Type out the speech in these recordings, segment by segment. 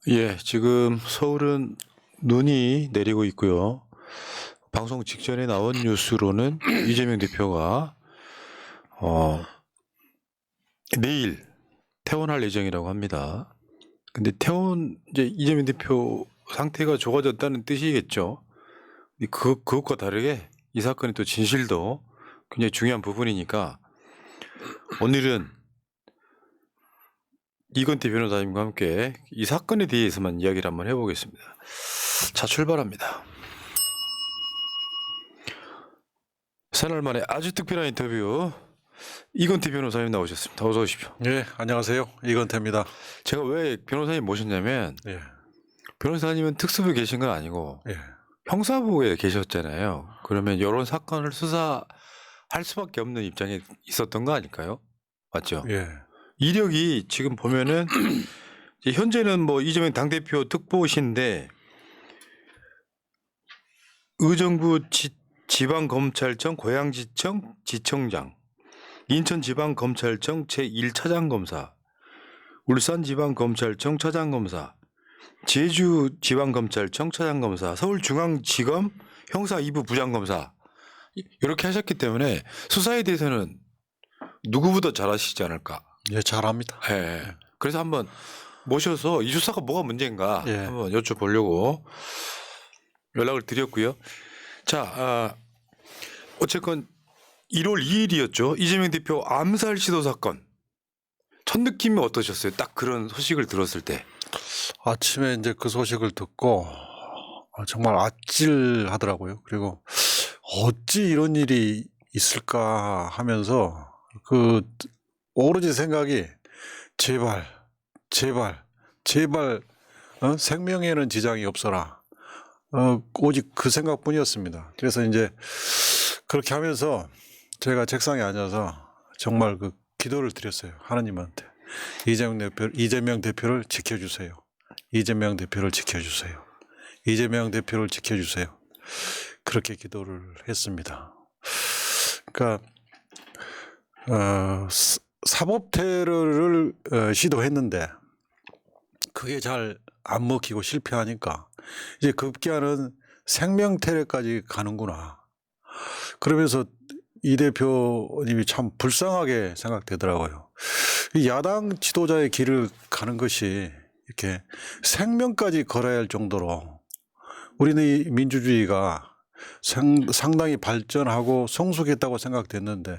예, 지금 서울은 눈이 내리고 있고요. 방송 직전에 나온 뉴스로는 이재명 대표가 내일 퇴원할 예정이라고 합니다. 근데 이제 이재명 대표 상태가 좋아졌다는 뜻이겠죠. 그것과 다르게 이 사건의 또 진실도 굉장히 중요한 부분이니까 오늘은 이건태 변호사님과 함께 이 사건에 대해서만 이야기를 한번 해보겠습니다. 자, 출발합니다. 새날 만에 아주 특별한 인터뷰 이건태 변호사님 나오셨습니다. 어서 오십시오. 네, 안녕하세요. 이건태입니다. 제가 왜 변호사님 모셨냐면 예, 변호사님은 특수부에 계신 건 아니고 예, 형사부에 계셨잖아요. 그러면 이런 사건을 수사할 수밖에 없는 입장에 있었던 거 아닐까요? 맞죠? 예, 이력이 지금 보면은 이제 현재는 뭐 이재명 당대표 특보신데 의정부 지방검찰청 고양지청 지청장, 인천지방검찰청 제1차장검사, 울산지방검찰청 차장검사, 제주지방검찰청 차장검사, 서울중앙지검 형사 2부 부장검사 이렇게 하셨기 때문에 수사에 대해서는 누구보다 잘하시지 않을까. 예, 잘합니다. 예. 그래서 한번 모셔서 이 수사가 뭐가 문제인가 예. 한번 여쭤보려고 연락을 드렸고요. 자, 어쨌건 1월 2일이었죠. 이재명 대표 암살 시도 사건. 첫 느낌이 어떠셨어요? 딱 그런 소식을 들었을 때. 아침에 이제 그 소식을 듣고 정말 아찔하더라고요. 그리고 어찌 이런 일이 있을까 하면서 그 오로지 생각이 제발, 제발, 제발 생명에는 지장이 없어라. 오직 그 생각뿐이었습니다. 그래서 이제 그렇게 하면서 제가 책상에 앉아서 정말 그 기도를 드렸어요. 하나님한테. 이재명 대표를 지켜주세요. 이재명 대표를 지켜주세요. 이재명 대표를 지켜주세요. 그렇게 기도를 했습니다. 그러니까 사법 테러를 시도했는데 그게 잘 안 먹히고 실패하니까 이제 급기야는 생명 테러까지 가는구나. 그러면서 이 대표님이 참 불쌍하게 생각되더라고요. 이 야당 지도자의 길을 가는 것이 이렇게 생명까지 걸어야 할 정도로 우리는 이 민주주의가 상당히 발전하고 성숙했다고 생각됐는데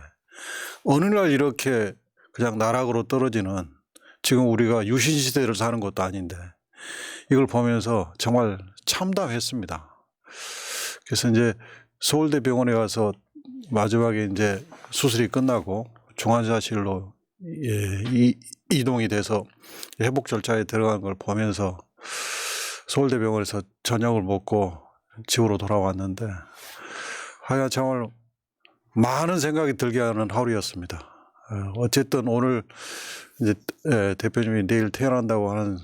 어느 날 이렇게 그냥 나락으로 떨어지는 지금 우리가 유신시대를 사는 것도 아닌데 이걸 보면서 정말 참담했습니다. 그래서 이제 서울대병원에 가서 마지막에 이제 수술이 끝나고 중환자실로 이동이 돼서 회복 절차에 들어간 걸 보면서 서울대병원에서 저녁을 먹고 집으로 돌아왔는데 하여간 정말 많은 생각이 들게 하는 하루였습니다. 어쨌든 오늘 이제 대표님이 내일 퇴원한다고 하는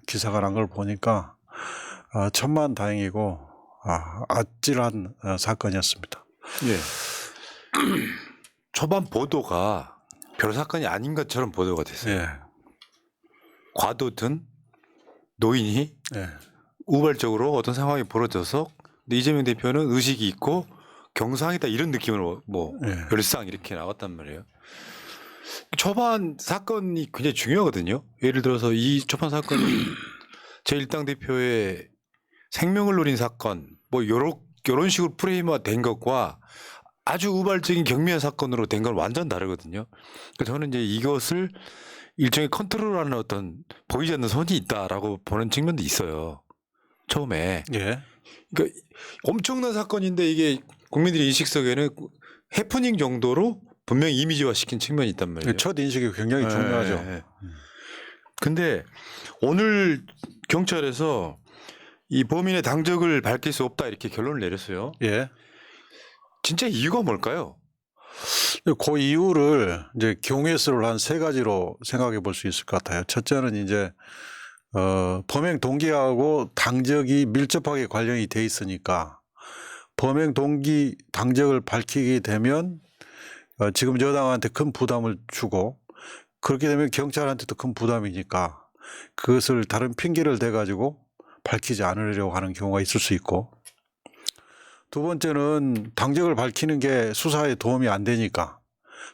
기사가 난 걸 보니까 천만다행이고 아찔한 사건이었습니다. 예. 초반 보도가 별 사건이 아닌 것처럼 보도가 됐어요. 예, 과도든 노인이 예, 우발적으로 어떤 상황이 벌어져서 근데 이재명 대표는 의식이 있고 경상이다 이런 느낌으로 뭐 예. 열상 이렇게 나왔단 말이에요. 초반 사건이 굉장히 중요하거든요. 예를 들어서 이 초반 사건이 제1당 대표의 생명을 노린 사건 뭐 요런 식으로 프레임화된 것과 아주 우발적인 경미한 사건으로 된 건 완전 다르거든요. 그러니까 저는 이제 이것을 일종의 컨트롤하는 어떤 보이지 않는 선이 있다라고 보는 측면도 있어요. 처음에. 예, 그러니까 엄청난 사건인데 이게 국민들의 인식 속에는 해프닝 정도로 분명히 이미지화 시킨 측면이 있단 말이에요. 첫 인식이 굉장히 중요하죠. 예. 근데 오늘 경찰에서 이 범인의 당적을 밝힐 수 없다 이렇게 결론을 내렸어요. 예. 진짜 이유가 뭘까요? 그 이유를 이제 경우의 수를 한 세 가지로 생각해 볼 수 있을 것 같아요. 첫째는 이제 범행 동기하고 당적이 밀접하게 관련이 돼 있으니까 범행 동기 당적을 밝히게 되면 지금 여당한테 큰 부담을 주고 그렇게 되면 경찰한테도 큰 부담이니까 그것을 다른 핑계를 대가지고 밝히지 않으려고 하는 경우가 있을 수 있고, 두 번째는 당적을 밝히는 게 수사에 도움이 안 되니까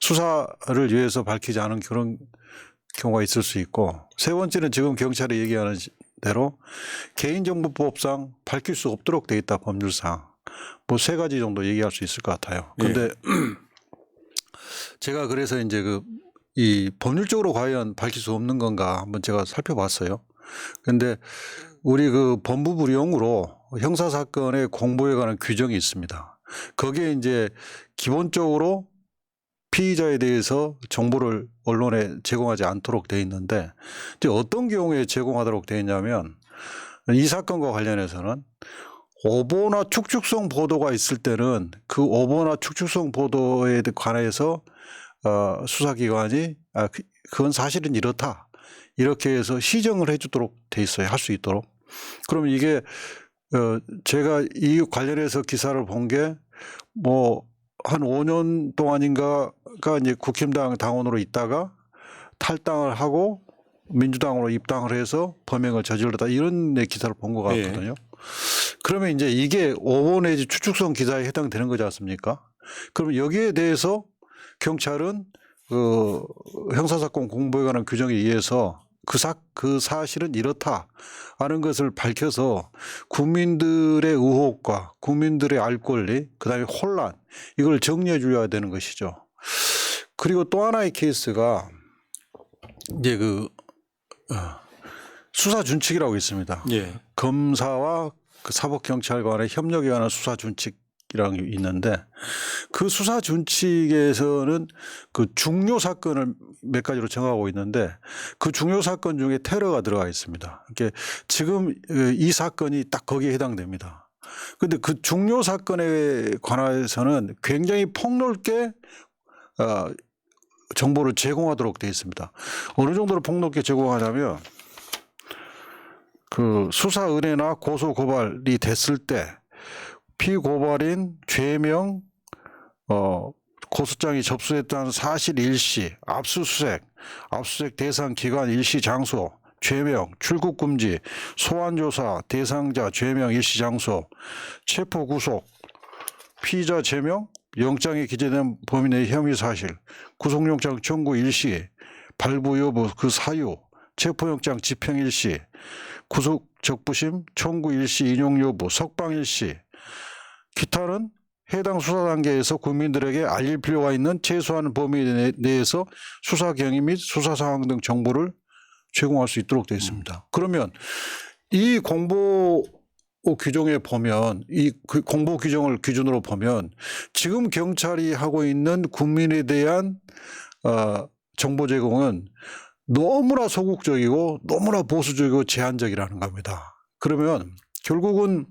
수사를 위해서 밝히지 않은 그런 경우가 있을 수 있고, 세 번째는 지금 경찰이 얘기하는 대로 개인정보법상 밝힐 수 없도록 돼 있다, 법률상. 뭐 세 가지 정도 얘기할 수 있을 것 같아요. 근데 제가 그래서 이제 이 법률적으로 과연 밝힐 수 없는 건가 한번 제가 살펴봤어요. 근데 우리 법무부령으로 형사사건의 공보에 관한 규정이 있습니다. 거기에 이제 기본적으로 피의자에 대해서 정보를 언론에 제공하지 않도록 돼 있는데, 이제 어떤 경우에 제공하도록 돼 있냐면, 이 사건과 관련해서는 오보나 축축성 보도가 있을 때는 그 오보나 축축성 보도에 관해서 수사기관이 그건 사실은 이렇다, 이렇게 해서 시정을 해주도록 돼 있어요. 할 수 있도록. 그러면 이게 제가 이 관련해서 기사를 본 게 뭐 한 5년 동안인가가 이제 국힘당 당원으로 있다가 탈당을 하고 민주당으로 입당을 해서 범행을 저질렀다, 이런 기사를 본 것 같거든요. 그러면 이제 이게 오보 내지 추측성 기사에 해당되는 거지 않습니까? 그럼 여기에 대해서 경찰은 형사사건 공보에 관한 규정에 의해서 그 사실은 이렇다 하는 것을 밝혀서 국민들의 의혹과 국민들의 알 권리, 그다음에 혼란, 이걸 정리해 줘야 되는 것이죠. 그리고 또 하나의 케이스가 이제 수사 준칙이라고 있습니다. 예. 검사와 사법경찰 간의 협력에 관한 수사 준칙이라는 게 있는데, 그 수사 준칙에서는 그 중요 사건을 몇 가지로 정하고 있는데, 그 중요 사건 중에 테러가 들어가 있습니다. 그러니까 지금 이 사건이 딱 거기에 해당됩니다. 그런데 그 중요 사건에 관해서는 굉장히 폭넓게 정보를 제공하도록 되어 있습니다. 어느 정도로 폭넓게 제공하냐면, 그 수사 의뢰나 고소 고발이 됐을 때 피고발인 죄명, 고소장이 접수됐다는 사실 일시, 압수수색 대상 기관 일시 장소, 죄명, 출국 금지, 소환 조사 대상자 죄명 일시 장소, 체포 구속, 피의자 제명, 영장에 기재된 범인의 혐의 사실, 구속영장 청구 일시, 발부 여부 그 사유, 체포영장 집행 일시, 구속 적부심 청구 일시 인용 여부, 석방 일시, 기타는 해당 수사 단계에서 국민들에게 알릴 필요가 있는 최소한 범위 내에서 수사 경위 및 수사 상황 등 정보를 제공할 수 있도록 되어 있습니다. 그러면 이 공보 규정에 보면, 이 공보 규정을 기준으로 보면 지금 경찰이 하고 있는 국민에 대한 정보 제공은 너무나 소극적이고 너무나 보수적이고 제한적이라는 겁니다. 그러면 결국은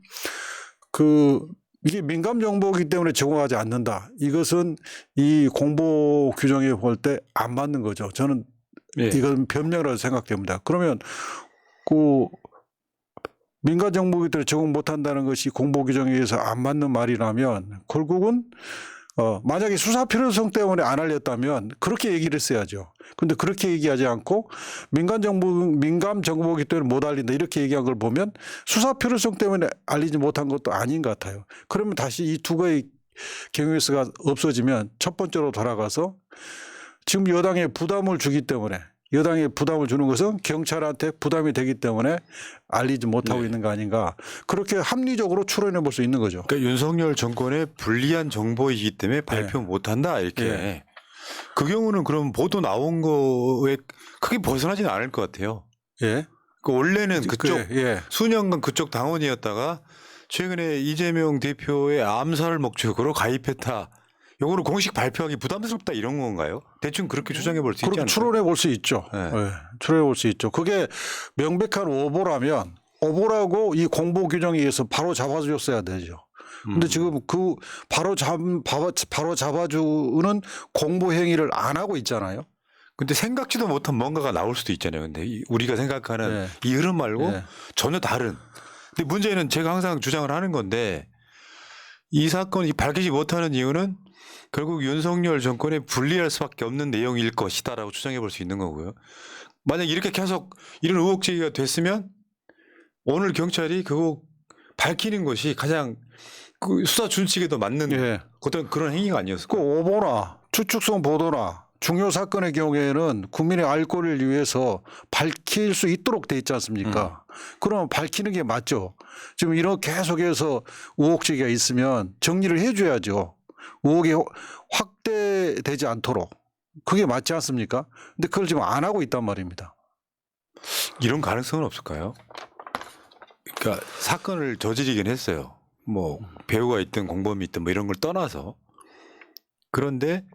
이게 민감 정보이기 때문에 제공하지 않는다, 이것은 이 공보 규정에 볼 때 안 맞는 거죠. 저는 이건 변명이라고 생각됩니다. 그러면 민간 정보이기 때문에 제공 못한다는 것이 공보 규정에 의해서 안 맞는 말이라면, 결국은 만약에 수사 필요성 때문에 안 알렸다면 그렇게 얘기를 했어야죠. 근데 그렇게 얘기하지 않고 민감 정보이기 때문에 못 알린다, 이렇게 얘기한 걸 보면 수사 필요성 때문에 알리지 못한 것도 아닌 것 같아요. 그러면 다시 이 두 가지 경우에서가 없어지면 첫 번째로 돌아가서 지금 여당에 부담을 주기 때문에, 여당에 부담을 주는 것은 경찰한테 부담이 되기 때문에 알리지 못하고 있는 거 아닌가, 그렇게 합리적으로 추론해 볼 수 있는 거죠. 그러니까 윤석열 정권의 불리한 정보이기 때문에 발표 못한다, 이렇게. 그 경우는 그럼 보도 나온 거에 크게 벗어나지는 않을 것 같아요. 예. 원래는 그쪽 수년간 그쪽 당원이었다가 최근에 이재명 대표의 암살을 목적으로 가입했다, 요거를 공식 발표하기 부담스럽다, 이런 건가요? 대충 그렇게 추정해 볼 수 있지 않을까요? 추론해 볼 수 있죠. 추론해 볼 수 있죠. 그게 명백한 오보라면 오보라고 이 공보 규정에 의해서 바로 잡아줬어야 되죠. 근데 지금 바로 잡아주는 공보 행위를 안 하고 있잖아요. 근데 생각지도 못한 뭔가가 나올 수도 있잖아요. 근데 우리가 생각하는 이 흐름 말고 전혀 다른. 근데 문제는 제가 항상 주장을 하는 건데, 이 사건이 밝히지 못하는 이유는 결국 윤석열 정권에 불리할 수밖에 없는 내용일 것이다라고 추정해 볼 수 있는 거고요. 만약 이렇게 계속 이런 의혹 제기가 됐으면 오늘 경찰이 그거 밝히는 것이 가장 그 수사 준칙에도 맞는 예. 어떤 그런 행위가 아니었을까? 그 오보나 추측성 보도나 중요 사건의 경우에는 국민의 알 권리를 위해서 밝힐 수 있도록 돼 있지 않습니까? 그러면 밝히는 게 맞죠. 지금 이런 계속해서 의혹 제기가 있으면 정리를 해줘야죠. 의혹이 확대되지 않도록. 그게 맞지 않습니까? 근데 그걸 지금 안 하고 있단 말입니다. 이런 가능성은 없을까요? 그러니까 사건을 저지르긴 했어요. 뭐 배우가 있든 공범이 있든 뭐 이런 걸 떠나서 그런데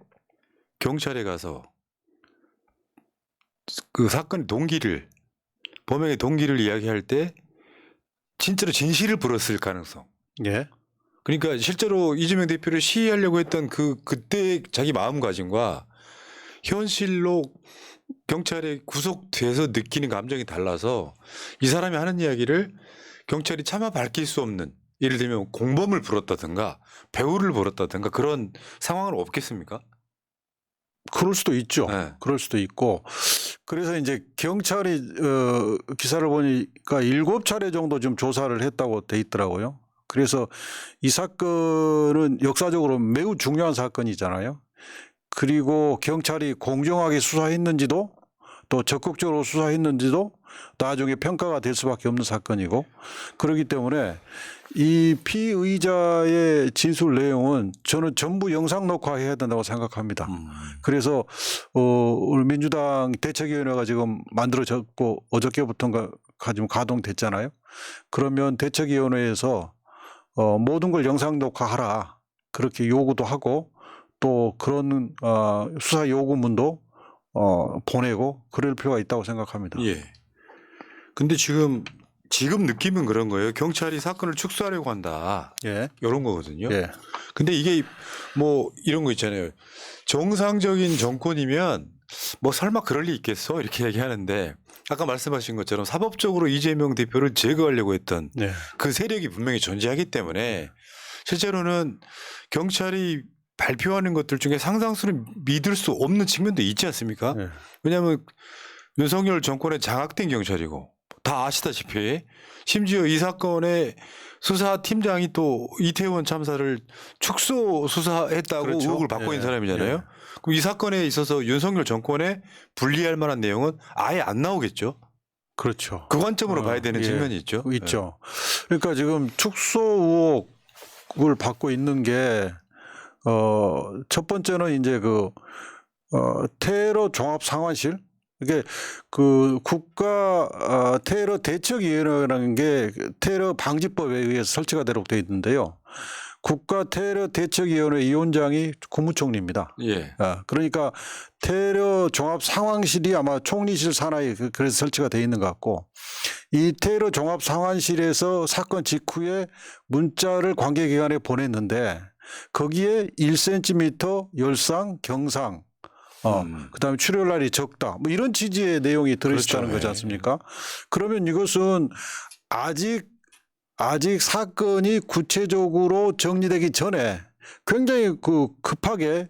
경찰에 가서 그 사건의 동기를 범행의 동기를 이야기할 때 진짜로 진실을 불었을 가능성. 예. 그러니까 실제로 이재명 대표를 시위하려고 했던 그때 자기 마음가짐과 현실로 경찰에 구속돼서 느끼는 감정이 달라서 이 사람이 하는 이야기를 경찰이 차마 밝힐 수 없는 예를 들면 공범을 불었다든가 배우를 불었다든가 그런 상황은 없겠습니까? 그럴 수도 있죠. 네. 그럴 수도 있고. 그래서 이제 경찰이 기사를 보니까 7차례 정도 좀 조사를 했다고 돼 있더라고요. 그래서 이 사건은 역사적으로 매우 중요한 사건이잖아요. 그리고 경찰이 공정하게 수사했는지도 또 적극적으로 수사했는지도 나중에 평가가 될 수밖에 없는 사건이고 그렇기 때문에 이 피의자의 진술 내용은 저는 전부 영상 녹화해야 된다고 생각합니다. 그래서 우리 민주당 대책위원회가 지금 만들어졌고 어저께부터인가 지금 가동됐잖아요. 그러면 대책위원회에서 모든 걸 영상 녹화하라 그렇게 요구도 하고 또 그런 수사 요구문도 보내고 그럴 필요가 있다고 생각합니다. 예. 근데 지금 느낌은 그런 거예요. 경찰이 사건을 축소하려고 한다. 예. 이런 거거든요. 예. 근데 이게 뭐 이런 거 있잖아요. 정상적인 정권이면 뭐 설마 그럴 리 있겠어? 이렇게 얘기하는데 아까 말씀하신 것처럼 사법적으로 이재명 대표를 제거하려고 했던 네. 그 세력이 분명히 존재하기 때문에 실제로는 경찰이 발표하는 것들 중에 상당수는 믿을 수 없는 측면도 있지 않습니까? 네. 왜냐하면 윤석열 정권에 장악된 경찰이고 다 아시다시피 심지어 이 사건의 수사팀장이 또 이태원 참사를 축소 수사했다고 그렇죠. 의혹을 받고 예. 있는 사람이잖아요. 예. 그럼 이 사건에 있어서 윤석열 정권에 불리할 만한 내용은 아예 안 나오겠죠. 그렇죠. 그 관점으로 봐야 되는 예. 측면이 있죠. 있죠. 그러니까 지금 축소 의혹을 받고 있는 게 첫 번째는 이제 테러 종합 상황실 이게 그 국가 테러 대책위원회라는 게 테러 방지법에 의해서 설치가 되도록 되어 있는데요. 국가 테러 대책위원회 위원장이 국무총리입니다. 예. 그러니까 테러 종합 상황실이 아마 총리실 산하에 그래서 설치가 되어 있는 것 같고 이 테러 종합 상황실에서 사건 직후에 문자를 관계기관에 보냈는데 거기에 1cm 열상 경상 그다음에 출혈 날이 적다. 뭐 이런 취지의 내용이 들어있다는 그렇죠. 거지 않습니까? 그러면 이것은 아직 사건이 구체적으로 정리되기 전에 굉장히 급하게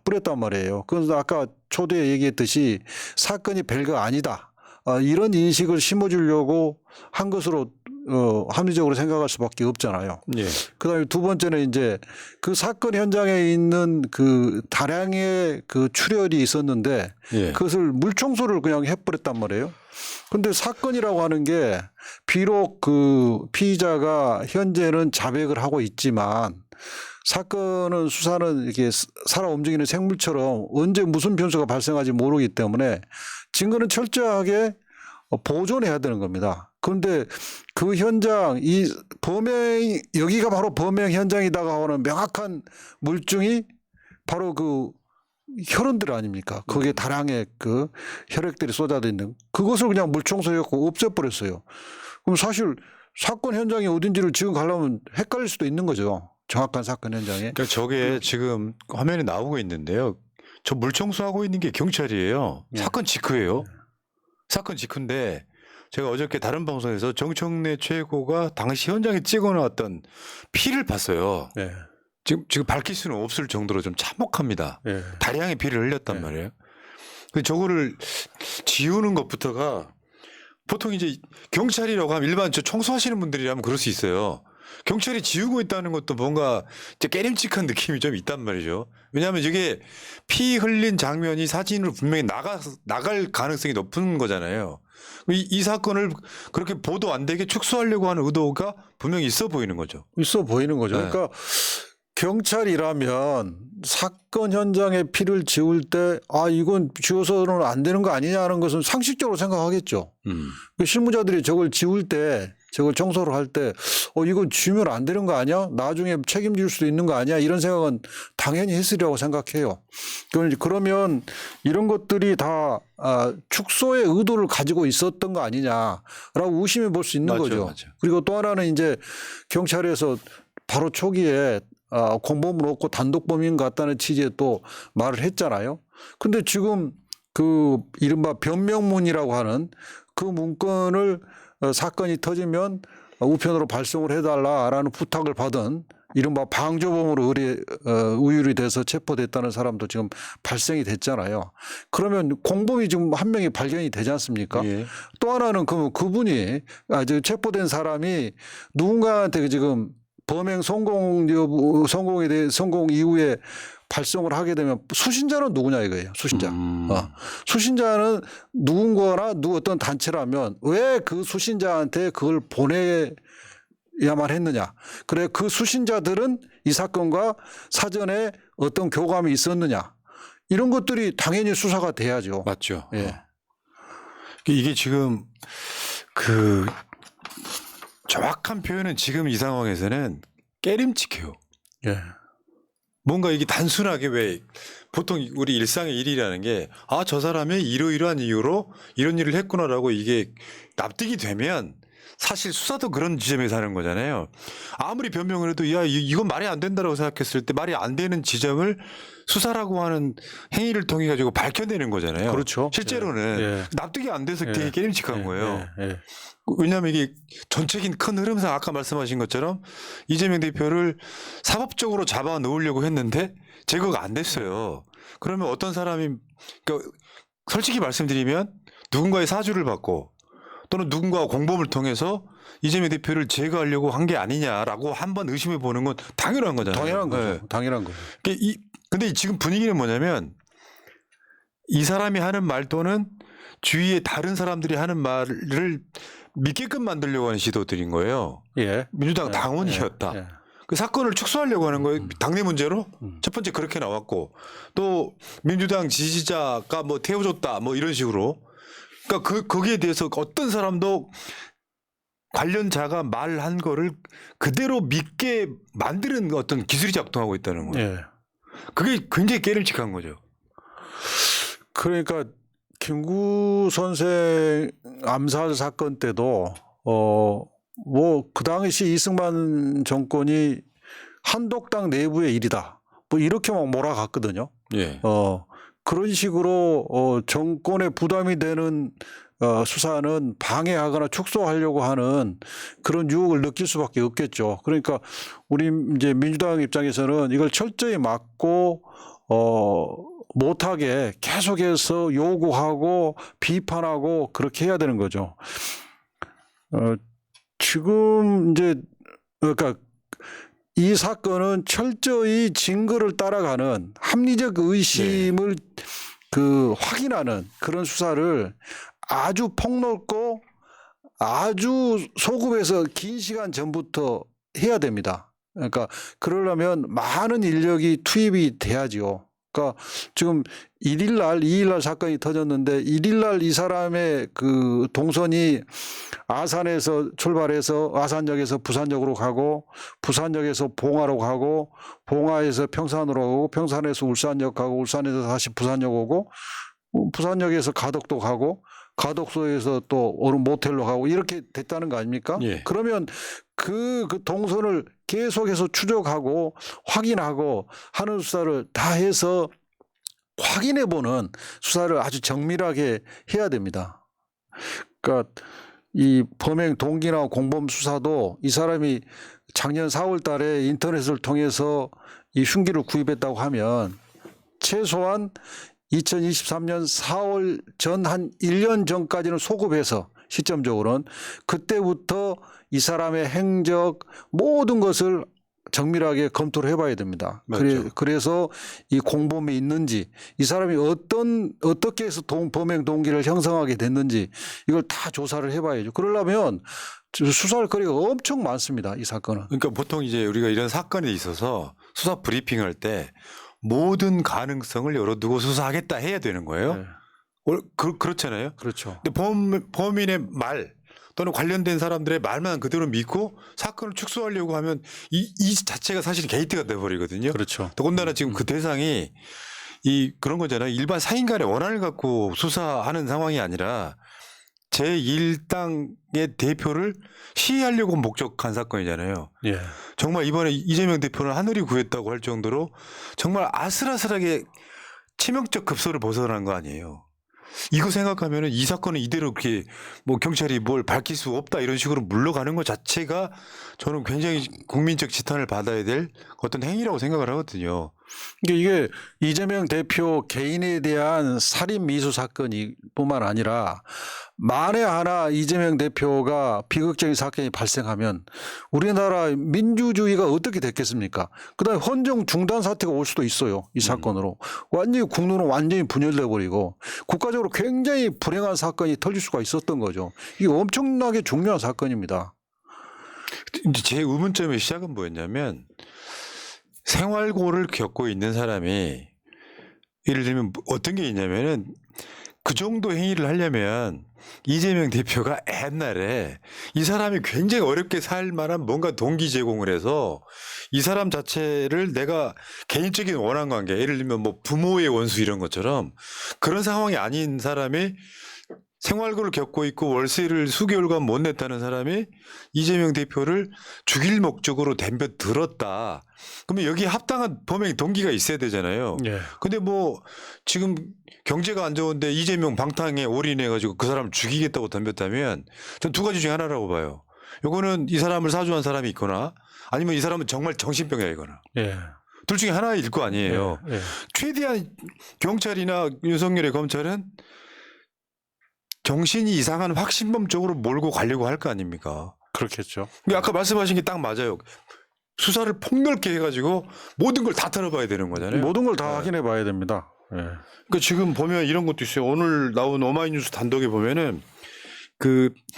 뿌렸단 말이에요. 그래서 아까 초대에 얘기했듯이 사건이 별거 아니다. 이런 인식을 심어주려고 한 것으로 합리적으로 생각할 수밖에 없잖아요. 예. 그다음에 두 번째는 이제 그 사건 현장에 있는 그 다량의 그 출혈이 있었는데 예. 그것을 물청소를 그냥 해버렸단 말이에요. 근데 사건이라고 하는 게 비록 그 피의자가 현재는 자백을 하고 있지만 사건은 수사는 이렇게 살아 움직이는 생물처럼 언제 무슨 변수가 발생할지 모르기 때문에 증거는 철저하게 보존해야 되는 겁니다. 그런데 그 현장, 이 범행, 여기가 바로 범행 현장이다가 하는 명확한 물증이 바로 그 혈흔들 아닙니까? 거기에 다량의 그 혈액들이 쏟아져 있는 그것을 그냥 물청소했고 없애버렸어요. 그럼 사실 사건 현장이 어딘지를 지금 가려면 헷갈릴 수도 있는 거죠. 정확한 사건 현장에. 그러니까 저게 지금 화면에 나오고 있는데요. 저 물청소하고 있는 게 경찰이에요. 예. 사건 직후예요. 사건 직후인데 제가 어저께 다른 방송에서 정청래 최고가 당시 현장에 찍어놨던 피를 봤어요. 예. 지금 밝힐 수는 없을 정도로 좀 참혹합니다. 예. 다량의 피를 흘렸단 예. 말이에요. 근데 저거를 지우는 것부터가 보통 이제 경찰이라고 하면 일반 저 청소하시는 분들이라면 그럴 수 있어요. 경찰이 지우고 있다는 것도 뭔가 이제 깨림칙한 느낌이 좀 있단 말이죠. 왜냐하면 이게 피 흘린 장면이 사진으로 분명히 나갈 가능성이 높은 거잖아요. 이 사건을 그렇게 보도 안 되게 축소하려고 하는 의도가 분명히 있어 보이는 거죠. 있어 보이는 거죠. 네. 그러니까 경찰이라면 사건 현장에 피를 지울 때 이건 지워서는 안 되는 거 아니냐는 것은 상식적으로 생각하겠죠. 그 실무자들이 저걸 지울 때 저걸 청소를 할 때 이건 지우면 안 되는 거 아니야? 나중에 책임질 수도 있는 거 아니야? 이런 생각은 당연히 했으리라고 생각해요. 그러면 이런 것들이 다 축소의 의도를 가지고 있었던 거 아니냐라고 의심해 볼 수 있는 맞죠, 거죠. 맞죠. 그리고 또 하나는 이제 경찰에서 바로 초기에 공범을 얻고 단독범인 것 같다는 취지에 또 말을 했잖아요. 근데 지금 그 이른바 변명문이라고 하는 그 문건을 사건이 터지면 우편으로 발송을 해달라라는 부탁을 받은 이른바 방조범으로 의율이 돼서 체포됐다는 사람도 지금 발생이 됐잖아요. 그러면 공범이 지금 한 명이 발견이 되지 않습니까? 예. 또 하나는 그분이 체포된 사람이 누군가한테 지금 범행 성공에 대해 성공 이후에 발송을 하게 되면 수신자는 누구냐 이거예요. 수신자. 수신자는 누군가나 어떤 단체라면 왜 그 수신자한테 그걸 보내야만 했느냐. 그래 그 수신자들은 이 사건과 사전에 어떤 교감이 있었느냐. 이런 것들이 당연히 수사가 돼야죠. 맞죠. 예. 이게 지금 그 정확한 표현은 지금 이 상황에서는 깨림칙해요. 예. 뭔가 이게 단순하게 왜 보통 우리 일상의 일이라는 게 저 사람이 이러이러한 이유로 이런 일을 했구나라고 이게 납득이 되면 사실 수사도 그런 지점에서 하는 거잖아요. 아무리 변명을 해도 이건 말이 안 된다고 생각했을 때 말이 안 되는 지점을 수사라고 하는 행위를 통해 가지고 밝혀내는 거잖아요. 그렇죠. 실제로는 예. 납득이 안 돼서 되게 깨림칙한 거예요. 예. 왜냐하면 이게 전체적인 큰 흐름상 아까 말씀하신 것처럼 이재명 대표를 사법적으로 잡아 놓으려고 했는데 제거가 안 됐어요. 그러면 어떤 사람이 그러니까 솔직히 말씀드리면 누군가의 사주를 받고 또는 누군가 공범을 통해서 이재명 대표를 제거하려고 한 게 아니냐라고 한번 의심해 보는 건 당연한 거잖아요. 당연한 거죠. 네. 당연한 거죠. 근데 지금 분위기는 뭐냐면 이 사람이 하는 말 또는 주위에 다른 사람들이 하는 말을 믿게끔 만들려고 하는 시도들인 거예요. 예. 민주당 당원이었다. 예. 그 사건을 축소하려고 하는 거예요. 당내 문제로 첫 번째 그렇게 나왔고 또 민주당 지지자가 뭐 태워줬다 뭐 이런 식으로 그러니까 거기에 대해서 어떤 사람도 관련자가 말한 거를 그대로 믿게 만드는 어떤 기술이 작동하고 있다는 거예요. 예. 그게 굉장히 깨름칙한 거죠. 그러니까 김구 선생 암살 사건 때도 뭐 그 당시 이승만 정권이 한독당 내부의 일이다. 뭐 이렇게 막 몰아갔거든요. 예. 그런 식으로 정권에 부담이 되는 수사는 방해하거나 축소하려고 하는 그런 유혹을 느낄 수밖에 없겠죠. 그러니까 우리 이제 민주당 입장에서는 이걸 철저히 막고 못하게 계속해서 요구하고 비판하고 그렇게 해야 되는 거죠. 지금 이제 그러니까 이 사건은 철저히 증거를 따라가는 합리적 의심을 확인하는 그런 수사를 아주 폭넓고 아주 소급해서 긴 시간 전부터 해야 됩니다. 그러니까 그러려면 많은 인력이 투입이 돼야지요. 그러니까 지금 1일 날, 2일 날 사건이 터졌는데 1일 날 이 사람의 그 동선이 아산에서 출발해서 아산역에서 부산역으로 가고 부산역에서 봉화로 가고 봉화에서 평산으로 가고 평산에서 울산역 가고 울산에서 다시 부산역 오고 부산역에서 가덕도 가고 가덕소에서 또 어느 모텔로 가고 이렇게 됐다는 거 아닙니까? 예. 그러면 그 동선을 계속해서 추적하고 확인하고 하는 수사를 다 해서 확인해보는 수사를 아주 정밀하게 해야 됩니다. 그러니까 이 범행 동기나 공범 수사도 이 사람이 작년 4월 달에 인터넷을 통해서 이 흉기를 구입했다고 하면 최소한 2023년 4월 전 한 1년 전까지는 소급해서 시점적으로는 그때부터 이 사람의 행적 모든 것을 정밀하게 검토를 해봐야 됩니다. 맞죠. 그래서 이 공범이 있는지 이 사람이 어떻게 해서 범행 동기를 형성하게 됐는지 이걸 다 조사를 해봐야죠. 그러려면 수사할 거리가 엄청 많습니다. 이 사건은. 그러니까 보통 이제 우리가 이런 사건에 있어서 수사 브리핑할 때 모든 가능성을 열어두고 수사하겠다 해야 되는 거예요. 네. 그렇잖아요. 그렇죠. 근데 범인의 말 또는 관련된 사람들의 말만 그대로 믿고 사건을 축소하려고 하면 이 자체가 사실 게이트가 돼버리거든요. 그렇죠. 더군다나 지금 그 대상이 그런 거잖아요. 일반 사인 간의 원한을 갖고 수사하는 상황이 아니라 제1당의 대표를 시해하려고 목적한 사건이잖아요. 예. 정말 이번에 이재명 대표는 하늘이 구했다고 할 정도로 정말 아슬아슬하게 치명적 급소를 벗어난 거 아니에요. 이거 생각하면은 이 사건은 이대로 그렇게 뭐 경찰이 뭘 밝힐 수 없다 이런 식으로 물러가는 것 자체가 저는 굉장히 국민적 지탄을 받아야 될 어떤 행위라고 생각을 하거든요. 이게 이재명 대표 개인에 대한 살인 미수 사건이 뿐만 아니라 만에 하나 이재명 대표가 비극적인 사건이 발생하면 우리나라 민주주의가 어떻게 됐겠습니까? 그다음에 헌정 중단 사태가 올 수도 있어요. 이 사건으로. 완전히 국론은 완전히 분열돼 버리고 국가적으로 굉장히 불행한 사건이 터질 수가 있었던 거죠. 이게 엄청나게 중요한 사건입니다. 이제 제 의문점의 시작은 뭐였냐면 생활고를 겪고 있는 사람이 예를 들면 어떤 게 있냐면은 그 정도 행위를 하려면 이재명 대표가 옛날에 이 사람이 굉장히 어렵게 살 만한 뭔가 동기 제공을 해서 이 사람 자체를 내가 개인적인 원한 관계 예를 들면 뭐 부모의 원수 이런 것처럼 그런 상황이 아닌 사람이 생활고를 겪고 있고 월세를 수개월간 못 냈다는 사람이 이재명 대표를 죽일 목적으로 덤벼 들었다. 그러면 여기에 합당한 범행 동기가 있어야 되잖아요. 예. 근데 뭐 지금 경제가 안 좋은데 이재명 방탕에 올인해가지고 그 사람을 죽이겠다고 덤볐다면 전 두 가지 중에 하나라고 봐요. 요거는 이 사람을 사주한 사람이 있거나 아니면 이 사람은 정말 정신병자이거나. 예. 둘 중에 하나일 거 아니에요. 예. 최대한 경찰이나 윤석열의 검찰은 정신이 이상한 확신범 쪽으로 몰고 가려고 할 거 아닙니까? 그렇겠죠. 근데 아까 말씀하신 게 딱 맞아요. 수사를 폭넓게 해가지고 모든 걸 다 털어봐야 되는 거잖아요. 모든 걸 다 확인해 봐야 됩니다. 예. 그러니까 지금 보면 이런 것도 있어요. 오늘 나온 오마이뉴스 단독에 보면은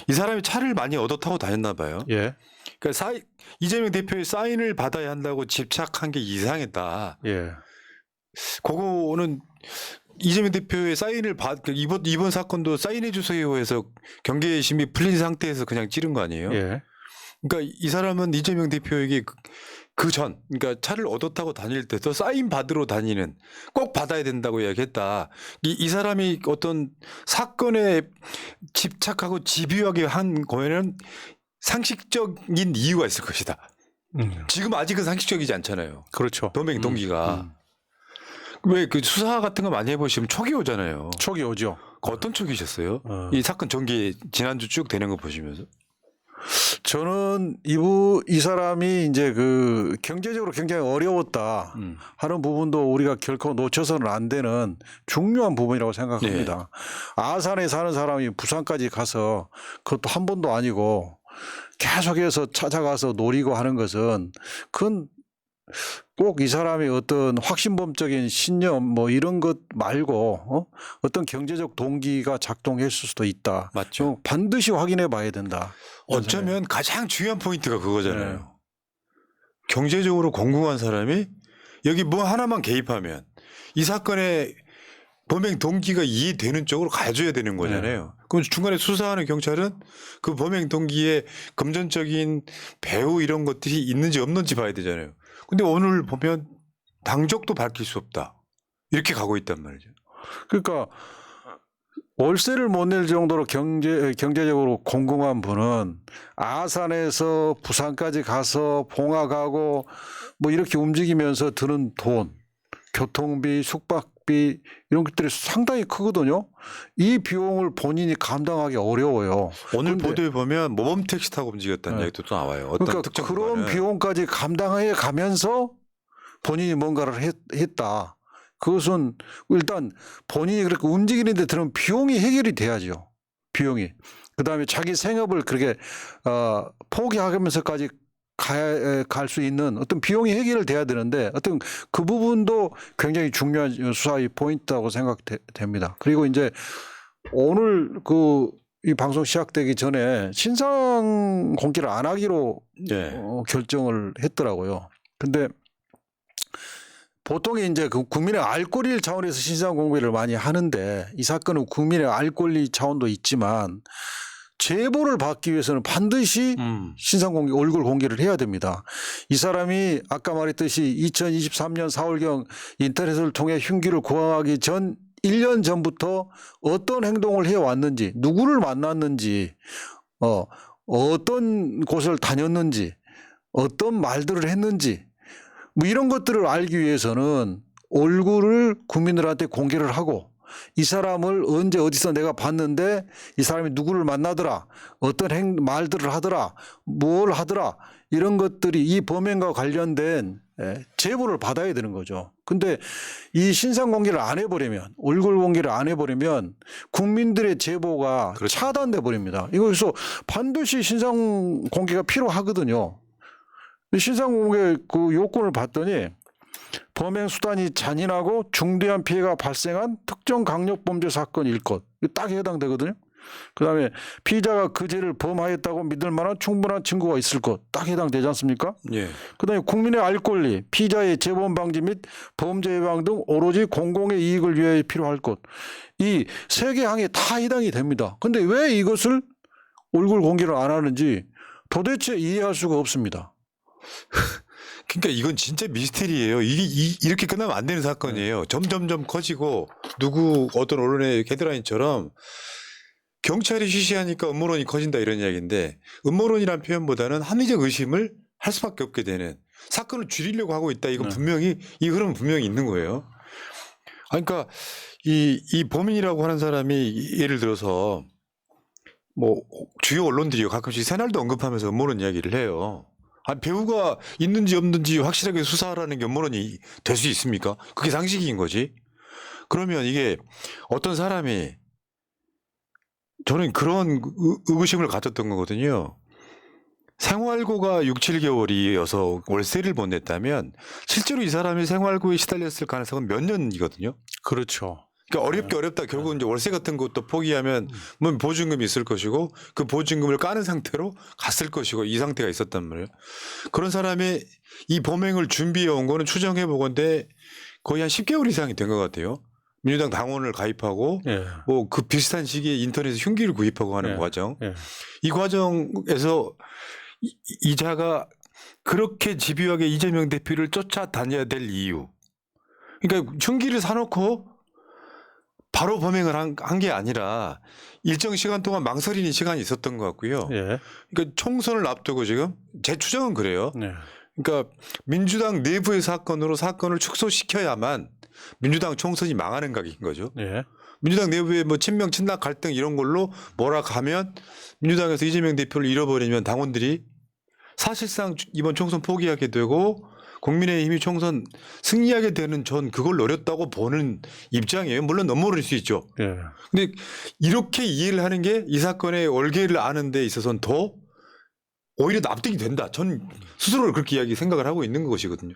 이 사람이 차를 많이 얻어 타고 다녔나 봐요. 예. 그러니까 이재명 대표의 사인을 받아야 한다고 집착한 게 이상했다. 예. 그거는 이재명 대표의 사인을 이번 사건도 사인해 주세요 해서 경계심이 풀린 상태에서 그냥 찌른 거 아니에요. 예. 그러니까 이 사람은 이재명 대표에게 그러니까 차를 얻어 타고 다닐 때도 사인 받으러 다니는 꼭 받아야 된다고 이야기했다. 이 사람이 어떤 사건에 집착하고 집요하게 한 거에는 상식적인 이유가 있을 것이다. 지금 아직은 상식적이지 않잖아요. 그렇죠. 범행 동기가. 왜 그 수사 같은 거 많이 해보시면 촉이 오잖아요. 촉이 오죠. 어떤 촉이셨어요? 이 사건 전개 지난주 쭉 되는 거 보시면서. 저는 이 사람이 이제 그 경제적으로 굉장히 어려웠다 하는 부분도 우리가 결코 놓쳐서는 안 되는 중요한 부분이라고 생각합니다. 아산에 사는 사람이 부산까지 가서 그것도 한 번도 아니고 계속해서 찾아가서 노리고 하는 것은 그건 꼭 이 사람이 어떤 확신범적인 신념 뭐 이런 것 말고 어떤 경제적 동기가 작동했을 수도 있다. 맞죠. 반드시 확인해 봐야 된다. 어쩌면 가장 중요한 포인트가 그거잖아요. 네. 경제적으로 공공한 사람이 여기 뭐 하나만 개입하면 이 사건의 범행 동기가 이해되는 쪽으로 가줘야 되는 거잖아요. 그럼 중간에 수사하는 경찰은 그 범행 동기의 금전적인 배후 이런 것들이 있는지 없는지 봐야 되잖아요. 근데 오늘 보면 당적도 밝힐 수 없다. 이렇게 가고 있단 말이죠. 그러니까 월세를 못 낼 정도로 경제적으로 공공한 분은 아산에서 부산까지 가서 봉화가고 뭐 이렇게 움직이면서 드는 돈, 교통비, 숙박비 이런 것들이 상당히 크거든요. 이 비용을 본인이 감당하기 어려워요. 오늘 보도에 보면 모범 택시 타고 움직였다는 얘기도 또 나와요. 어떤 그러니까 특정 그런 구간은. 비용까지 감당해 가면서 본인이 뭔가를 했다. 그것은 일단 본인이 그렇게 움직이는데 들은 비용이 해결이 돼야죠. 비용이. 그다음에 자기 생업을 그렇게 포기하면서까지 갈 수 있는 어떤 비용이 해결돼야 되는데 어떤 그 부분도 굉장히 중요한 수사의 포인트라고 생각됩니다. 그리고 이제 오늘 이 방송 시작되기 전에 신상 공개를 안 하기로 네. 결정을 했더라고요. 근데 보통 이제 그 국민의 알 권리 차원에서 신상 공개를 많이 하는데 이 사건은 국민의 알 권리 차원도 있지만 제보를 받기 위해서는 반드시 신상 공개, 얼굴 공개를 해야 됩니다. 이 사람이 아까 말했듯이 2023년 4월경 인터넷을 통해 흉기를 구하기 전 1년 전부터 어떤 행동을 해왔는지, 누구를 만났는지, 어떤 곳을 다녔는지, 어떤 말들을 했는지, 뭐 이런 것들을 알기 위해서는 얼굴을 국민들한테 공개를 하고 이 사람을 언제 어디서 내가 봤는데 이 사람이 누구를 만나더라, 어떤 말들을 하더라, 뭘 하더라, 이런 것들이 이 범행과 관련된 제보를 받아야 되는 거죠. 근데 이 신상 공개를 안 해버리면, 얼굴 공개를 안 해버리면 국민들의 제보가 그렇죠. 차단돼 버립니다. 이거에서 반드시 신상 공개가 필요하거든요. 신상 공개 그 요건을 봤더니 범행 수단이 잔인하고 중대한 피해가 발생한 특정 강력범죄 사건일 것. 이거 딱 해당되거든요. 그다음에 피의자가 그 죄를 범하였다고 믿을 만한 충분한 증거가 있을 것. 딱 해당되지 않습니까? 예. 그다음에 국민의 알 권리, 피의자의 재범 방지 및 범죄 예방 등 오로지 공공의 이익을 위해 필요할 것. 이 세 개 항에 다 해당이 됩니다. 근데 왜 이것을 얼굴 공개를 안 하는지 도대체 이해할 수가 없습니다. 그러니까 이건 진짜 미스테리예요. 이렇게 끝나면 안 되는 사건이에요. 점점점 커지고 어떤 언론의 헤드라인처럼 경찰이 쉬쉬하니까 음모론이 커진다 이런 이야기인데 음모론이란 표현보다는 합리적 의심을 할 수밖에 없게 되는 사건을 줄이려고 하고 있다. 이건 분명히 이 흐름은 분명히 있는 거예요. 그러니까 이 범인이라고 하는 사람이 예를 들어서 뭐 주요 언론들이 가끔씩 새날도 언급하면서 음모론 이야기를 해요. 배우가 있는지 없는지 확실하게 수사하라는 게 음모론이 될 수 있습니까? 그게 상식인 거지. 그러면 이게 어떤 사람이 저는 그런 의구심을 가졌던 거거든요. 생활고가 6, 7개월이어서 월세를 못 냈다면 실제로 이 사람이 생활고에 시달렸을 가능성은 몇 년이거든요. 그렇죠. 그러니까 어렵게 어렵다. 결국 이제 월세 같은 것도 포기하면 뭐 보증금이 있을 것이고 그 보증금을 까는 상태로 갔을 것이고 이 상태가 있었단 말이에요. 그런 사람이 이 범행을 준비해 온 거는 추정해 보건대 거의 한 10개월 이상이 된 것 같아요. 민주당 당원을 가입하고 예. 뭐 그 비슷한 시기에 인터넷에 흉기를 구입하고 하는 예. 과정. 예. 이 과정에서 이자가 그렇게 집요하게 이재명 대표를 쫓아다녀야 될 이유. 그러니까 흉기를 사놓고 바로 범행을 한 게 아니라 일정 시간 동안 망설이는 시간이 있었던 것 같고요. 예. 그러니까 총선을 앞두고 지금 제 추정은 그래요. 네. 그러니까 민주당 내부의 사건으로 사건을 축소시켜야만 민주당 총선이 망하는 각인 거죠. 예. 민주당 내부에 뭐 친명 친낙 갈등 이런 걸로 몰아가면 민주당에서 이재명 대표를 잃어버리면 당원들이 사실상 이번 총선 포기하게 되고 국민의힘이 총선 승리하게 되는 전 그걸 노렸다고 보는 입장이에요. 물론 음모론일 수 있죠. 예. 근데 이렇게 이해를 하는 게 이 사건의 월계를 아는 데 있어서는 더 오히려 납득이 된다. 전 스스로를 그렇게 생각을 하고 있는 것이거든요.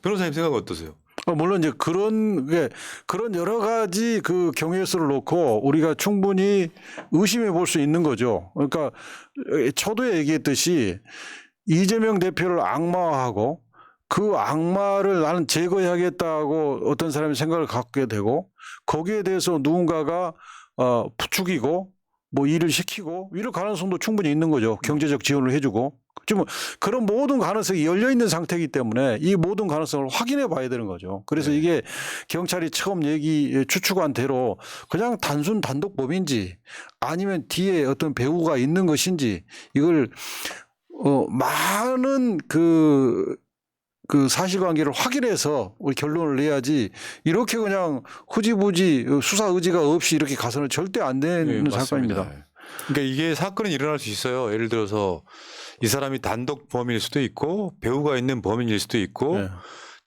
변호사님 생각은 어떠세요? 물론 이제 그런 여러 가지 그 경우의 수를 놓고 우리가 충분히 의심해 볼 수 있는 거죠. 그러니까 초도에 얘기했듯이 이재명 대표를 악마화하고 그 악마를 나는 제거해야겠다고 어떤 사람이 생각을 갖게 되고 거기에 대해서 누군가가 부추기고 뭐 일을 시키고 이럴 가능성도 충분히 있는 거죠. 경제적 지원을 해주고. 지금 그런 모든 가능성이 열려 있는 상태이기 때문에 이 모든 가능성을 확인해 봐야 되는 거죠. 그래서 이게 경찰이 처음 추측한 대로 그냥 단순 단독범인지 아니면 뒤에 어떤 배후가 있는 것인지 이걸 많은 그 사실관계를 확인해서 우리 결론을 내야지 이렇게 그냥 후지부지 수사 의지가 없이 이렇게 가서는 절대 안 되는 네, 사건입니다. 그러니까 이게 사건이 일어날 수 있어요. 예를 들어서 이 사람이 단독 범인일 수도 있고 배우가 있는 범인일 수도 있고 네.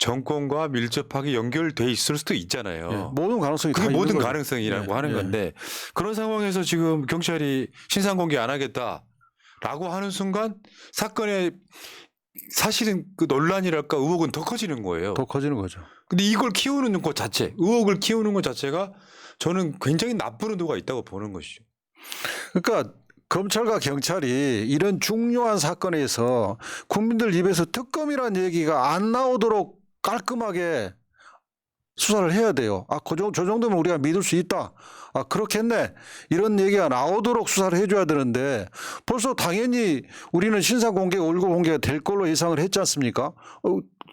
정권과 밀접하게 연결돼 있을 수도 있잖아요. 예, 모든 가능성이 다 그게 있는 모든 거죠. 가능성이라고 예, 하는 예. 건데 그런 상황에서 지금 경찰이 신상 공개 안 하겠다라고 하는 순간 사건의 사실은 그 논란이랄까 의혹은 더 커지는 거예요. 더 커지는 거죠. 근데 이걸 키우는 것 자체, 의혹을 키우는 것 자체가 저는 굉장히 나쁜 의도가 있다고 보는 것이죠. 그러니까 검찰과 경찰이 이런 중요한 사건에서 국민들 입에서 특검이라는 얘기가 안 나오도록 깔끔하게 수사를 해야 돼요. 저 정도면 우리가 믿을 수 있다. 그렇겠네. 이런 얘기가 나오도록 수사를 해줘야 되는데 벌써 당연히 우리는 신상 공개, 얼굴 공개가 될 걸로 예상을 했지 않습니까?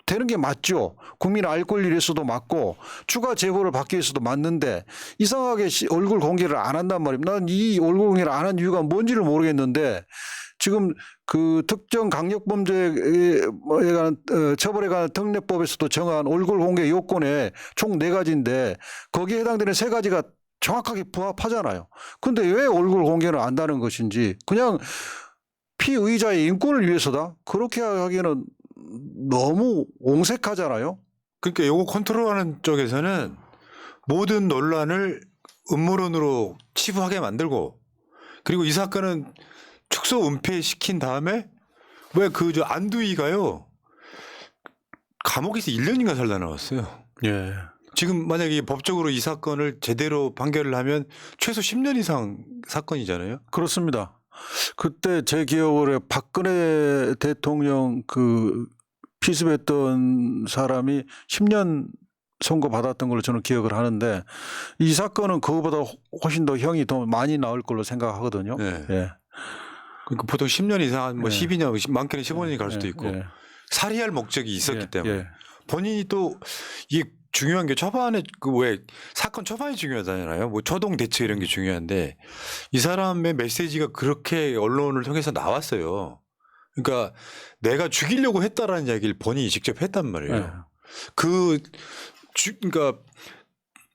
되는 게 맞죠. 국민 알 권리에서도 맞고 추가 제보를 받기 위해서도 맞는데 이상하게 얼굴 공개를 안 한단 말입니다. 난 이 얼굴 공개를 안 한 이유가 뭔지를 모르겠는데 지금 그 특정 강력범죄에 관한 처벌에 관한 특례법에서도 정한 얼굴 공개 요건에 총 4가지인데 거기에 해당되는 3가지가 정확하게 부합하잖아요. 근데 왜 얼굴 공개를 안 한다는 것인지 그냥 피의자의 인권을 위해서다? 그렇게 하기에는 너무 옹색하잖아요. 그러니까 요거 컨트롤하는 쪽에서는 모든 논란을 음모론으로 치부하게 만들고 그리고 이 사건은 축소 은폐시킨 다음에 왜 그 저 안두희가요 감옥에서 1년인가 살다 나왔어요. 예. 지금 만약에 법적으로 이 사건을 제대로 판결을 하면 최소 10년 이상 사건이잖아요. 그렇습니다. 그때 제 기억으로 박근혜 대통령 그 피습했던 사람이 10년 선고 받았던 걸로 저는 기억을 하는데 이 사건은 그거보다 훨씬 더 형이 더 많이 나올 걸로 생각하거든요. 네. 예. 그러니까 보통 10년 이상 뭐 예. 12년, 많게는 15년이 갈 수도 예. 있고 예. 살해할 목적이 있었기 예. 때문에 예. 본인이 또 이게 중요한 게 초반에 그 왜 사건 초반이 중요하잖아요. 뭐 초동 대처 이런 게 중요한데 이 사람의 메시지가 그렇게 언론을 통해서 나왔어요. 그러니까 내가 죽이려고 했다라는 이야기를 본인이 직접 했단 말이에요. 예. 그러니까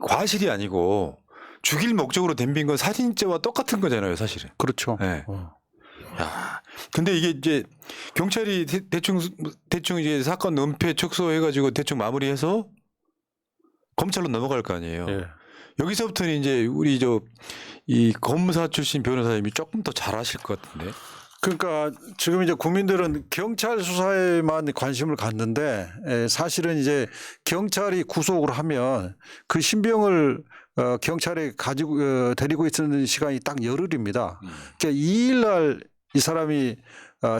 과실이 아니고 죽일 목적으로 덤빈 건 살인죄와 똑같은 거잖아요, 사실은. 그렇죠. 네. 야, 근데 이게 이제 경찰이 대충 이제 사건 은폐 축소해가지고 대충 마무리해서 검찰로 넘어갈 거 아니에요. 예. 여기서부터는 이제 우리 이 검사 출신 변호사님이 조금 더 잘하실 것 같은데. 그러니까 지금 이제 국민들은 경찰 수사에만 관심을 갖는데 사실은 이제 경찰이 구속을 하면 그 신병을 경찰에 가지고 데리고 있는 시간이 딱 열흘입니다. 그러니까 2일 날 이 사람이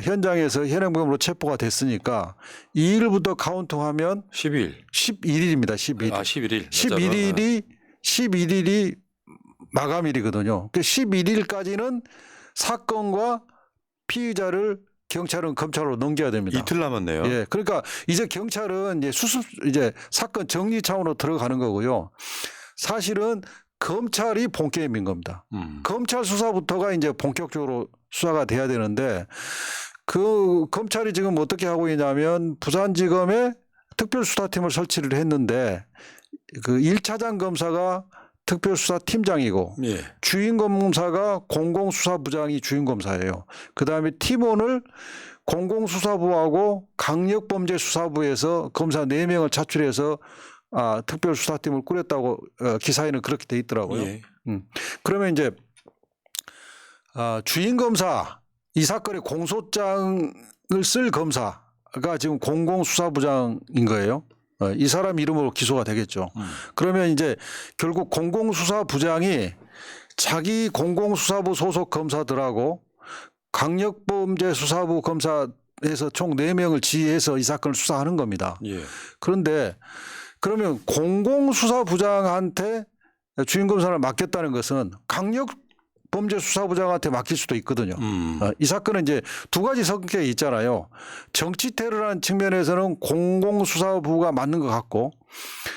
현장에서 현행범으로 체포가 됐으니까 2일부터 카운트하면 10일. 11일입니다. 11일. 11일. 11일이 마감일이거든요. 그 11일까지는 사건과 피의자를 경찰은 검찰로 넘겨야 됩니다. 이틀 남았네요. 예. 그러니까 이제 경찰은 이제 사건 정리 차원으로 들어가는 거고요. 사실은 검찰이 본게임인 겁니다. 검찰 수사부터가 이제 본격적으로 수사가 돼야 되는데 그 검찰이 지금 어떻게 하고 있냐면 부산지검에 특별수사팀을 설치를 했는데 그 1차장 검사가 특별수사팀장이고 예. 주임검사가 공공수사부장이 주임검사예요. 그다음에 팀원을 공공수사부하고 강력범죄수사부에서 검사 4명을 차출해서 특별수사팀을 꾸렸다고 기사에는 그렇게 돼 있더라고요. 예. 그러면 이제 주임검사 이 사건의 공소장을 쓸 검사가 지금 공공수사부장인 거예요. 이 사람 이름으로 기소가 되겠죠. 그러면 이제 결국 공공수사부장이 자기 공공수사부 소속 검사들하고 강력범죄수사부 검사에서 총 4명을 지휘해서 이 사건을 수사하는 겁니다. 예. 그런데 그러면 공공수사부장한테 주임검사를 맡겼다는 것은 강력범죄수사부장한테 맡길 수도 있거든요. 이 사건은 이제 2가지 성격이 있잖아요. 정치 테러라는 측면에서는 공공수사부가 맞는 것 같고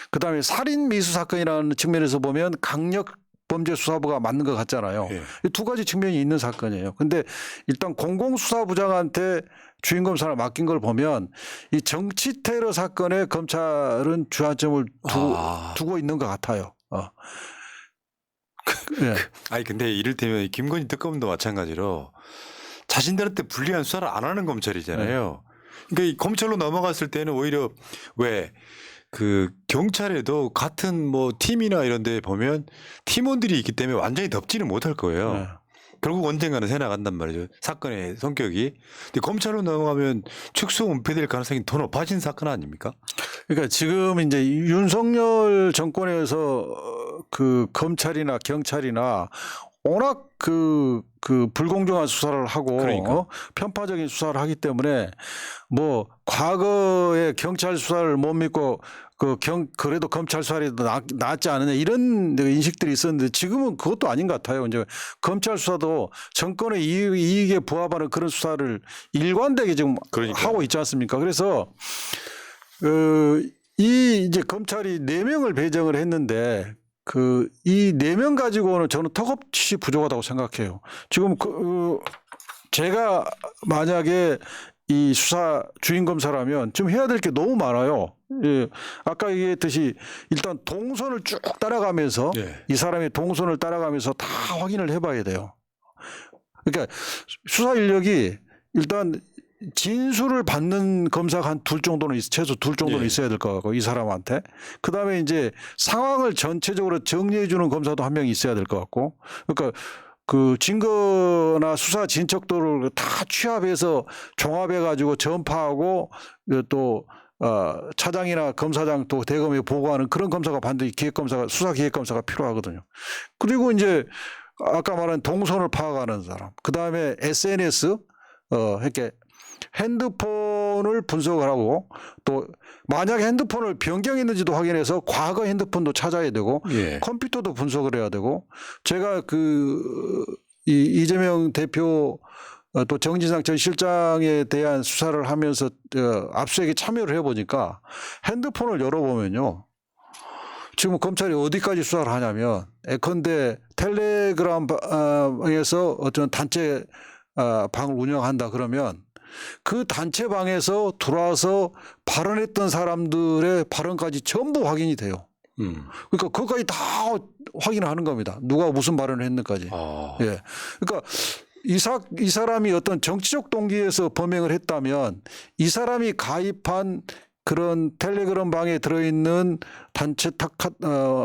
그다음에 살인 미수 사건이라는 측면에서 보면 강력범죄수사부가 맞는 것 같잖아요. 예. 이 2가지 측면이 있는 사건이에요. 근데 일단 공공수사부장한테 주임검사를 맡긴 걸 보면 이 정치 테러 사건에 검찰은 주안점을 두고 있는 것 같아요. 예. 아니 근데 이를테면 김건희 특검도 마찬가지로 자신들한테 불리한 수사를 안 하는 검찰이잖아요. 그러니까 이 검찰로 넘어갔을 때는 오히려 왜 그 경찰에도 같은 뭐 팀이나 이런 데 보면 팀원들이 있기 때문에 완전히 덮지는 못할 거예요. 네. 결국 언젠가는 새 나간단 말이죠. 사건의 성격이. 근데 검찰로 넘어가면 축소 은폐될 가능성이 더 높아진 사건 아닙니까? 그러니까 지금 이제 윤석열 정권에서 그 검찰이나 경찰이나 워낙 그 불공정한 수사를 하고 그러니까. 편파적인 수사를 하기 때문에 뭐 과거에 경찰 수사를 못 믿고 그래도 검찰 수사이 더 낫지 않느냐 이런 인식들이 있었는데 지금은 그것도 아닌 것 같아요. 이제 검찰 수사도 정권의 이익에 부합하는 그런 수사를 일관되게 지금 그러니까요. 하고 있지 않습니까? 그래서 이제 검찰이 4명을 배정을 했는데 이 4명 가지고는 저는 턱없이 부족하다고 생각해요. 지금 제가 만약에 이 수사 주인 검사라면 좀 해야 될 게 너무 많아요. 예. 아까 얘기했듯이 일단 동선을 쭉 따라가면서 예. 이 사람의 동선을 따라가면서 다 확인을 해봐야 돼요. 그러니까 수사 인력이 일단 진술을 받는 검사가 한 둘 정도는 최소 둘 정도는 예. 있어야 될 것 같고 이 사람한테 그다음에 이제 상황을 전체적으로 정리해 주는 검사도 한 명 있어야 될 것 같고 그러니까 그 증거나 수사 진척도를 다 취합해서 종합해 가지고 전파하고 또 차장이나 검사장 또 대검에 보고하는 그런 검사가 반드시 기획검사가 수사 기획검사가 필요하거든요. 그리고 이제 아까 말한 동선을 파악하는 사람, 그 다음에 SNS 이렇게 핸드폰을 분석을 하고 또 만약에 핸드폰을 변경했는지도 확인해서 과거 핸드폰도 찾아야 되고 예. 컴퓨터도 분석을 해야 되고 제가 이재명 대표 또 정진상 전 실장에 대한 수사를 하면서 압수수색에 참여를 해보니까 핸드폰을 열어보면요. 지금 검찰이 어디까지 수사를 하냐면 예컨대 텔레그램에서 어떤 단체 방을 운영한다 그러면 그 단체 방에서 들어와서 발언했던 사람들의 발언까지 전부 확인이 돼요. 그러니까 그것까지 다 확인을 하는 겁니다. 누가 무슨 발언을 했는지까지. 아. 예. 그러니까 이 사람이 어떤 정치적 동기에서 범행을 했다면 이 사람이 가입한 그런 텔레그램 방에 들어있는 단체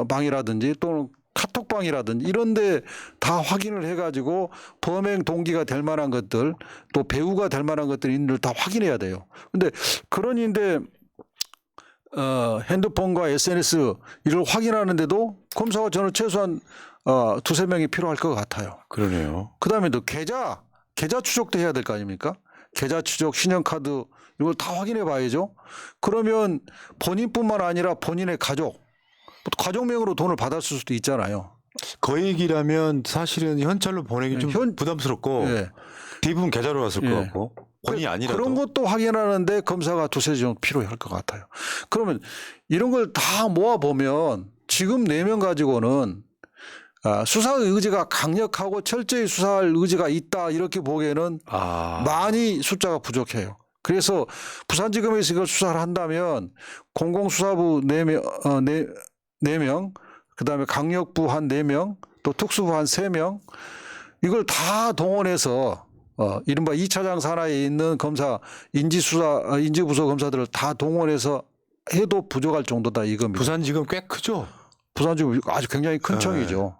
방이라든지 또는 카톡방이라든지 이런 데 다 확인을 해가지고 범행 동기가 될 만한 것들 또 배우가 될 만한 것들을 다 확인해야 돼요. 근데 그런인데 핸드폰과 SNS 이를 확인하는데도 검사가 저는 최소한 2-3명이 필요할 것 같아요. 그러네요. 그다음에 또 계좌 추적도 해야 될 거 아닙니까? 계좌 추적, 신용카드 이걸 다 확인해 봐야죠. 그러면 본인뿐만 아니라 본인의 가족명으로 돈을 받았을 수도 있잖아요. 그 얘기라면 사실은 현찰로 보내기 좀 부담스럽고 예. 대부분 계좌로 왔을 예. 것 같고 본인이 아니라도 그런 것도 확인하는데 검사가 2-3주 정도 필요할 것 같아요. 그러면 이런 걸 다 모아보면 지금 4명 가지고는 수사 의지가 강력하고 철저히 수사할 의지가 있다 이렇게 보기에는 많이 숫자가 부족해요. 그래서 부산지검에서 이걸 수사를 한다면 공공수사부 4명 그다음에 강력부 한 4명 또 특수부 한 3명 이걸 다 동원해서 이른바 2차장 산하에 있는 검사 인지부서 검사들을 다 동원해서 해도 부족할 정도다 이겁니다. 부산지검 꽤 크죠? 부산지검 아주 굉장히 큰 청이죠.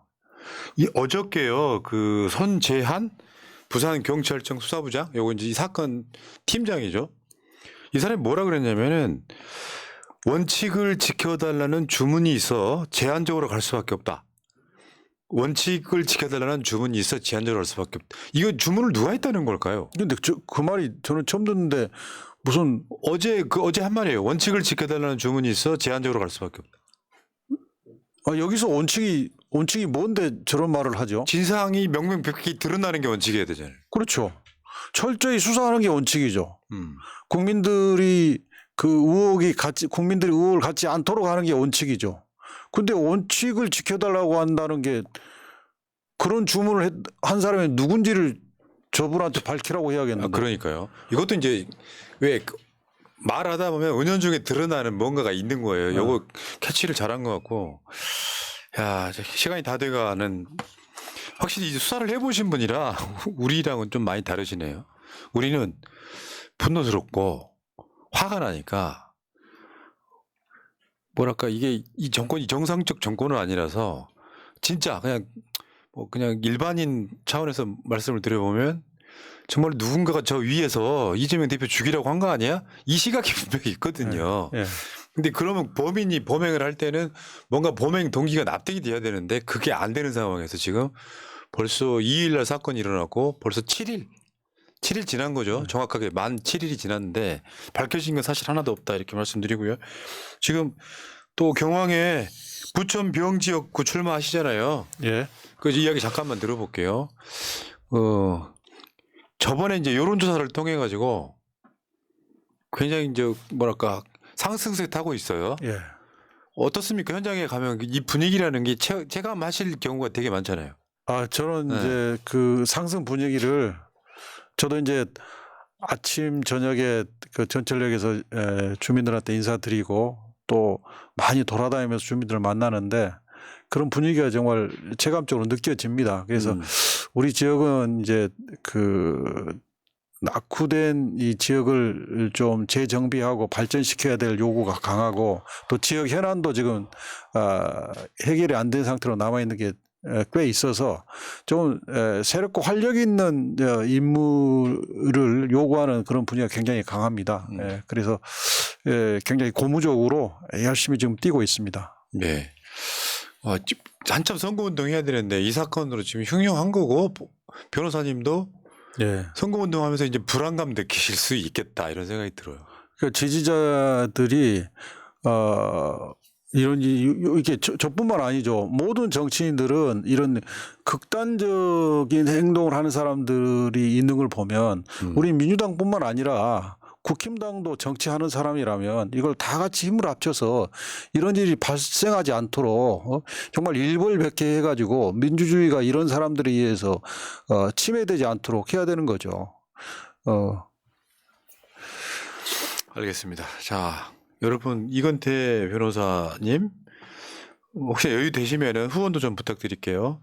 이 어저께요 그 손재한 부산경찰청 수사부장 요거 이제 이 사건 팀장이죠. 이 사람이 뭐라 그랬냐면은 원칙을 지켜달라는 주문이 있어 제한적으로 갈 수밖에 없다. 원칙을 지켜달라는 주문이 있어 제한적으로 갈 수밖에 없다. 이거 주문을 누가 했다는 걸까요? 근데 그 말이 저는 처음 듣는데 무슨 어제 한 말이에요. 원칙을 지켜달라는 주문이 있어 제한적으로 갈 수밖에 없다. 여기서 원칙이 뭔데 저런 말을 하죠? 진상이 명명백백히 드러나는 게 원칙이어야 되잖아요. 그렇죠. 철저히 수사하는 게 원칙이죠. 국민들이 국민들이 의혹을 갖지 않도록 하는 게 원칙이죠. 근데 원칙을 지켜달라고 한다는 게 그런 주문을 한 사람이 누군지를 저분한테 밝히라고 해야겠는데. 그러니까요. 이것도 이제 왜 말하다 보면 은연중에 드러나는 뭔가가 있는 거예요. 요거 캐치를 잘한 것 같고. 야, 시간이 다 돼가는 확실히 이제 수사를 해보신 분이라 우리랑은 좀 많이 다르시네요. 우리는 분노스럽고 화가 나니까 뭐랄까 이게 이 정권이 정상적 정권은 아니라서 진짜 그냥 뭐 그냥 일반인 차원에서 말씀을 드려보면 정말 누군가가 저 위에서 이재명 대표 죽이라고 한 거 아니야? 이 시각이 분명히 있거든요. 예. 근데 그러면 범인이 범행을 할 때는 뭔가 범행 동기가 납득이 돼야 되는데 그게 안 되는 상황에서 지금 벌써 2일 날 사건이 일어났고 벌써 7일 지난 거죠. 정확하게 만 7일이 지났는데 밝혀진 건 사실 하나도 없다 이렇게 말씀드리고요. 지금 또 경왕에 부천 병지역구 출마하시잖아요. 예. 그 이야기 잠깐만 들어볼게요. 저번에 이제 여론조사를 통해 가지고 굉장히 이제 뭐랄까 상승세 타고 있어요. 예. 어떻습니까? 현장에 가면 이 분위기라는 게 체감하실 경우가 되게 많잖아요. 아, 저는 네. 이제 그 상승 분위기를 저도 이제 아침 저녁에 그 전철역에서 주민들한테 인사드리고 또 많이 돌아다니면서 주민들을 만나는데 그런 분위기가 정말 체감적으로 느껴집니다. 그래서 우리 지역은 이제 그 낙후된 이 지역을 좀 재정비하고 발전시켜야 될 요구가 강하고 또 지역 현안도 지금 해결이 안 된 상태로 남아 있는 게 꽤 있어서 좀 새롭고 활력 있는 임무를 요구하는 그런 분위기가 굉장히 강합니다. 그래서 굉장히 고무적으로 열심히 지금 뛰고 있습니다. 네. 한참 선거운동 해야 되는데 이 사건으로 지금 흉흉한 거고 변호사님도 예. 선거운동하면서 이제 불안감 느끼실 수 있겠다 이런 생각이 들어요. 그 지지자들이 이런 이게 저뿐만 아니죠. 모든 정치인들은 이런 극단적인 행동을 하는 사람들이 있는 걸 보면 우리 민주당뿐만 아니라 국힘당도 정치하는 사람이라면 이걸 다 같이 힘을 합쳐서 이런 일이 발생하지 않도록 정말 일벌백계 해가지고 민주주의가 이런 사람들에 의해서 침해되지 않도록 해야 되는 거죠. 알겠습니다. 자, 여러분 이건태 변호사님 혹시 여유 되시면은 후원도 좀 부탁드릴게요.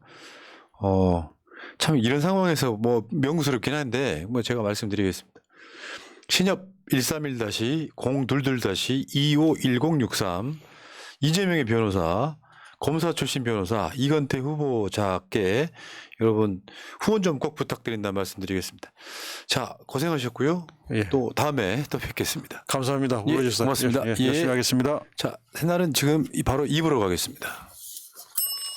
참 이런 상황에서 뭐 명구스럽긴 한데 뭐 제가 말씀드리겠습니다. 신협 131-022-251063 이재명의 변호사 검사 출신 변호사 이건태 후보자께 여러분 후원 좀 꼭 부탁드린다는 말씀드리겠습니다. 자, 고생하셨고요. 예. 또 다음에 또 뵙겠습니다. 감사합니다. 예, 불러주셔서 고맙습니다. 열심히 예. 하겠습니다. 자, 새날은 지금 바로 입으로 가겠습니다.